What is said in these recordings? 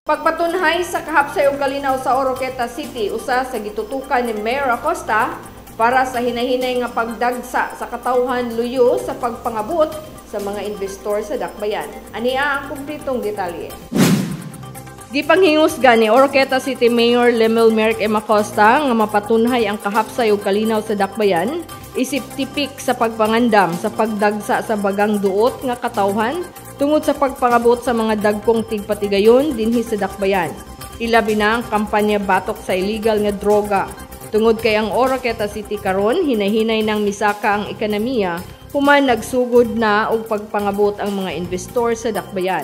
Pagpatunhay sa kahapsay ug kalinaw sa Oroqueta City, usa sa gitutukan ni Mayor Acosta para sa hinahinay nga pagdagsa sa katawhan luyo sa pagpangabot sa mga investor sa dakbayan. Ania ang kumpletong detalye. Gipanghingusga ni Oroqueta City Mayor Lemuel Merrick M. Acosta nga mapatunhay ang kahapsay ug kalinaw sa dakbayan, isip tipik sa pagpangandam sa pagdagsa sa bagang duot nga katawhan tungod sa pagpangabot sa mga dagkong tigpatigayon dinhi sa dakbayan. Ilabi na ang kampanya batok sa illegal nga droga. Tungod kay ang Oroqueta City karon hinahinay ng misaka ang ekonomiya, human nagsugod na og pagpangabot ang mga investor sa dakbayan.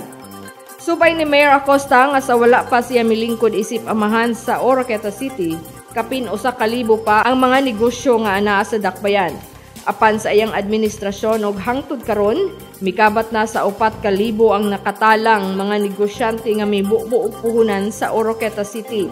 Subay ni Mayor Acosta nga sa wala pa siya milingkod isip amahan sa Oroqueta City, kapin usa ka libo pa ang mga negosyo nga anaa sa dakbayan. Apan sa iyang administrasyon og hangtod karon, mikabat na sa 4,000 ang nakatalang mga negosyante nga may buo og puhunan sa Oroqueta City.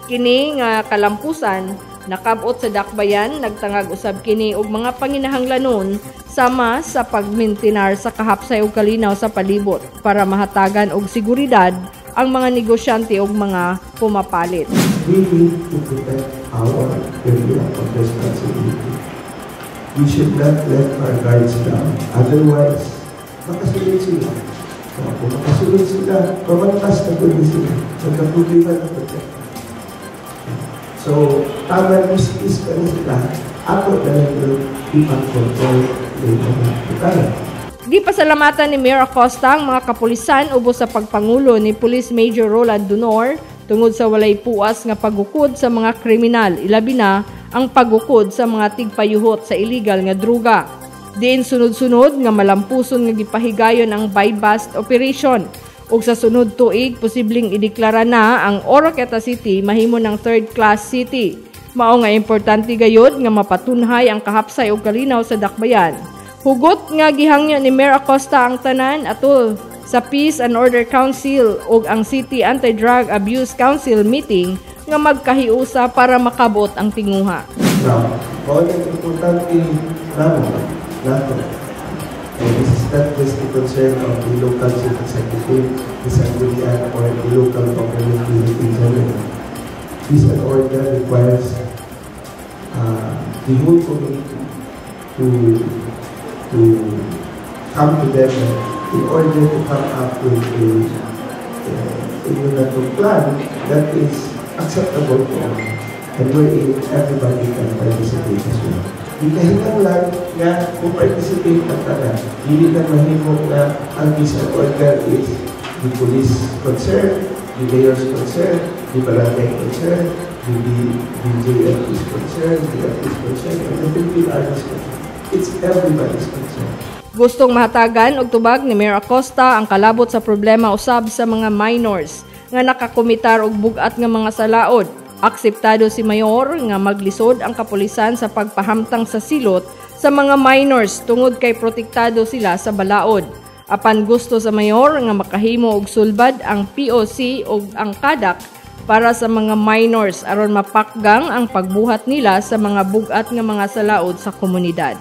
Kini nga kalampusan nakabot sa dakbayan, nagtangag usab kini og mga panginahanglanon sama sa pagmintinar sa kahapsay ug kalinaw sa palibot para mahatagan og seguridad ang mga negosyante ug mga pumapalit. We need to protect our area of responsibility. We should not let our guards down. Otherwise, makasunod sila. Kung makasunod sila, pamantas na pwede sila. Magkaproblema na protect. So, tama is ka na sila. Ako na lang ipag-control ng mga putala. Gipasalamatan ni Mayor Acosta ang mga kapulisan ubos sa pagpangulo ni Police Major Roland Dunor tungod sa walay puas nga pagukod sa mga kriminal, ilabi na ang pagukod sa mga tigpayuhot sa illegal nga droga. Diin sunod-sunod nga malampuson nga gipahigayon ang buy-bust operation. Ug sa sunod tuig, posibleng ideklara na ang Oroqueta City mahimo ng third-class city. Mao nga importante gayud nga mapatunhay ang kahapsay ug kalinaw sa dakbayan. Hugot nga gihangyo ni Mayor Acosta ang tanan atol sa Peace and Order Council ug ang City Anti-Drug Abuse Council meeting nga magkahiusa para makabot ang tinguha. Now, all the importante nato. This is not just the concern of the local city executive, the Sanggunian, or the local government unit in general. Peace and order requires the whole community to come together in order to come up with a plan that is acceptable to all, and wherein everybody can participate as well. Di kahit lang nga kung participate ng tanan, hindi na mahimok na ang peace and order is the police concern, the mayor's concern, the barangay concern, the JF is concerned, the F is concerned, and the Philippine Army is concerned. It's everybody's concern. Gustong mahatagan og tubag ni Mayor Acosta ang kalabot sa problema usab sa mga minors nga nakakomitar og bugat nga mga salaod. Akseptado si Mayor nga maglisod ang kapulisan sa pagpahamtang sa silot sa mga minors tungod kay protektado sila sa balaod. Apan gusto sa Mayor nga makahimo og sulbad ang POC ug ang kadak para sa mga minors aron mapakgang ang pagbuhat nila sa mga bugat nga mga salaod sa komunidad.